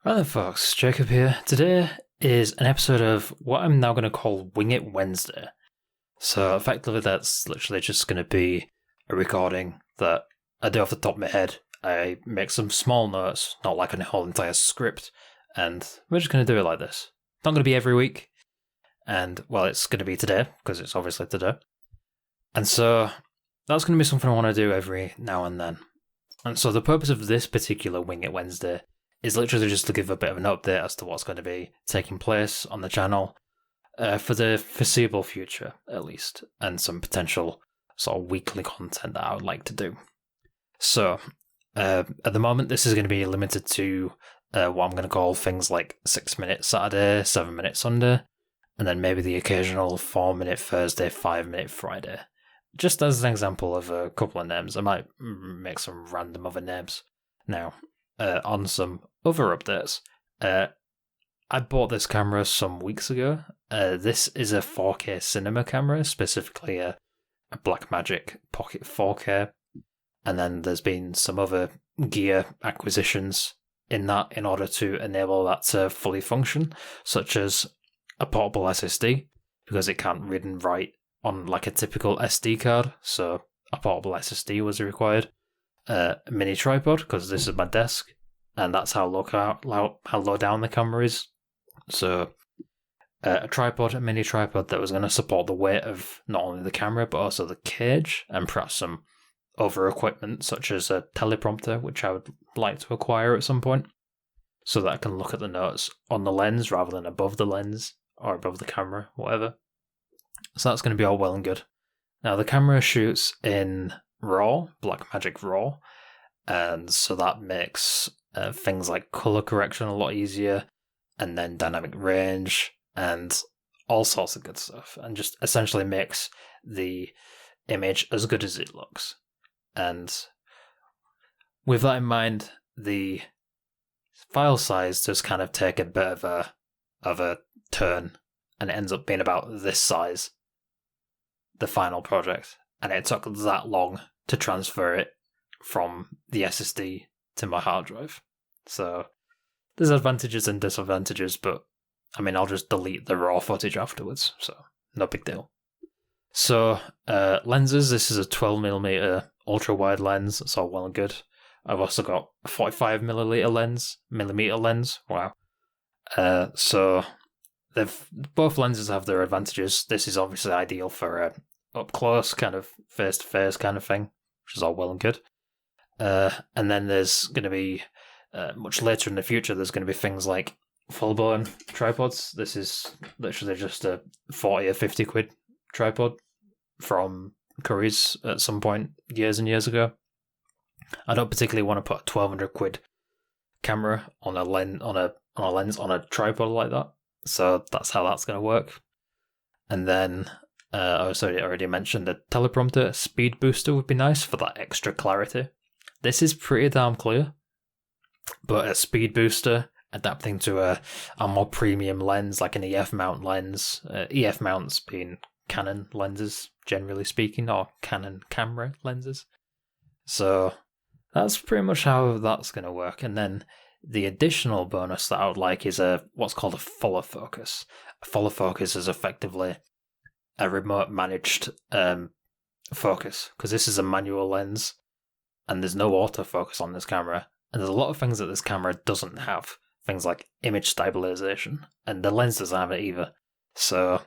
Right then, folks, Jacob here. Today is an episode of what I'm now going to call Wing It Wednesday. So, effectively, that's literally just going to be a recording that I do off the top of my head. I make some small notes, not like a whole entire script, and we're just going to do it like this. Not going to be every week, and, well, it's going to be today, because it's obviously today. And so, that's going to be something I want to do every now and then. And so, the purpose of this particular Wing It Wednesday is literally just to give a bit of an update as to what's going to be taking place on the channel for the foreseeable future, at least, and some potential sort of weekly content that I would like to do. So, at the moment, this is going to be limited to what I'm going to call things like 6-minute Saturday, 7-minute Sunday, and then maybe the occasional 4-minute Thursday, 5-minute Friday. Just as an example of a couple of names, I might make some random other names. Now, on some other updates, I bought this camera some weeks ago. This is a 4K cinema camera, specifically a Blackmagic Pocket 4K. And then there's been some other gear acquisitions in that in order to enable that to fully function, such as a portable SSD, because it can't read and write on like a typical SD card, so a portable SSD was required. A mini tripod, because this is my desk, and that's how low down the camera is. So a tripod, a mini tripod that was going to support the weight of not only the camera but also the cage, and perhaps some other equipment such as a teleprompter, which I would like to acquire at some point, so that I can look at the notes on the lens rather than above the lens or above the camera, whatever. So that's going to be all well and good. Now the camera shoots in RAW, Blackmagic RAW, and so that makes things like color correction a lot easier, and then dynamic range and all sorts of good stuff, and just essentially makes the image as good as it looks. And with that in mind, the file size does kind of take a bit of a turn, and it ends up being about this size, the final project, and it took that long to transfer it from the SSD to my hard drive. So there's advantages and disadvantages, but I mean, I'll just delete the raw footage afterwards, so no big deal. So lenses, this is a 12mm ultra wide lens, that's all well and good. I've also got a 45mm lens. Wow. So both lenses have their advantages. This is obviously ideal for up close, kind of face to face kind of thing, which is all well and good. And then there's going to be much later in the future, there's going to be things like full-blown tripods. This is literally just a 40 or 50 quid tripod from Curry's at some point years and years ago. I don't particularly want to put a 1200 quid camera on a lens on a tripod like that, so that's how that's going to work. And then I already mentioned the teleprompter speed booster would be nice for that extra clarity. This is pretty damn clear, but a speed booster adapting to a more premium lens, like an EF mount lens, EF mounts being Canon lenses, generally speaking, or Canon camera lenses. So that's pretty much how that's going to work. And then the additional bonus that I would like is what's called a follow focus. A follow focus is effectively a remote managed focus, because this is a manual lens and there's no autofocus on this camera. And there's a lot of things that this camera doesn't have. Things like image stabilization, and the lens doesn't have it either. So,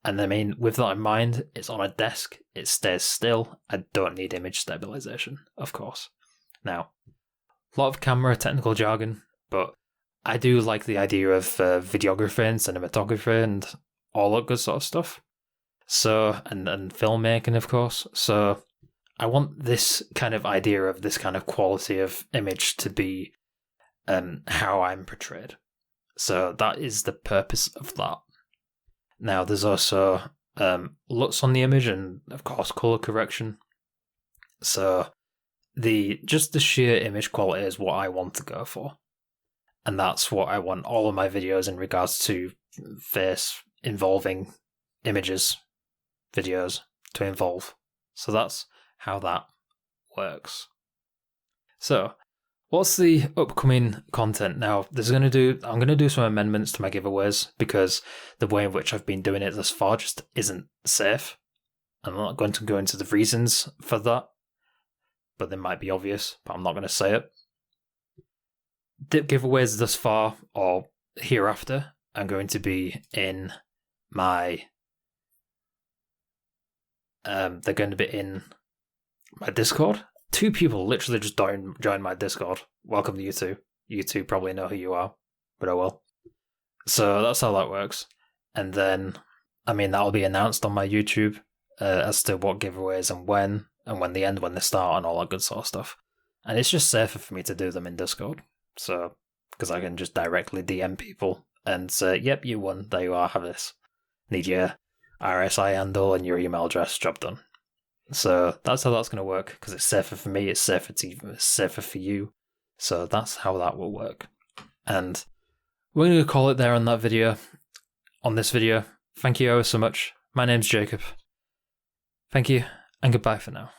and I mean, with that in mind, it's on a desk, it stays still. I don't need image stabilization, of course. Now, a lot of camera technical jargon, but I do like the idea of videography and cinematography and all that good sort of stuff. So, and filmmaking, of course. So, I want this kind of idea of this kind of quality of image to be how I'm portrayed. So that is the purpose of that. Now, there's also LUTs on the image and, of course, color correction. So the sheer image quality is what I want to go for. And that's what I want all of my videos in regards to face involving images, videos to involve. So that's how that works. So What's the upcoming content now? I'm gonna do some amendments to my giveaways because the way in which I've been doing it thus far just isn't safe. I'm not going to go into the reasons for that, but they might be obvious, but I'm not going to say it. The giveaways thus far or hereafter are going to be in my they're going to be in my Discord. 2 people literally just joined my Discord. Welcome to you two. You two probably know who you are, but oh well. So that's how that works. And then, that'll be announced on my YouTube as to what giveaways and when they end, when they start, and all that good sort of stuff. And it's just safer for me to do them in Discord. So, because I can just directly DM people and say, yep, you won, there you are, have this. Need your RSI handle and your email address, job done. So that's how that's going to work, because it's safer for me, it's safer for you. So that's how that will work. And we're going to call it there on that video, on this video. Thank you ever so much. My name's Jacob. Thank you, and goodbye for now.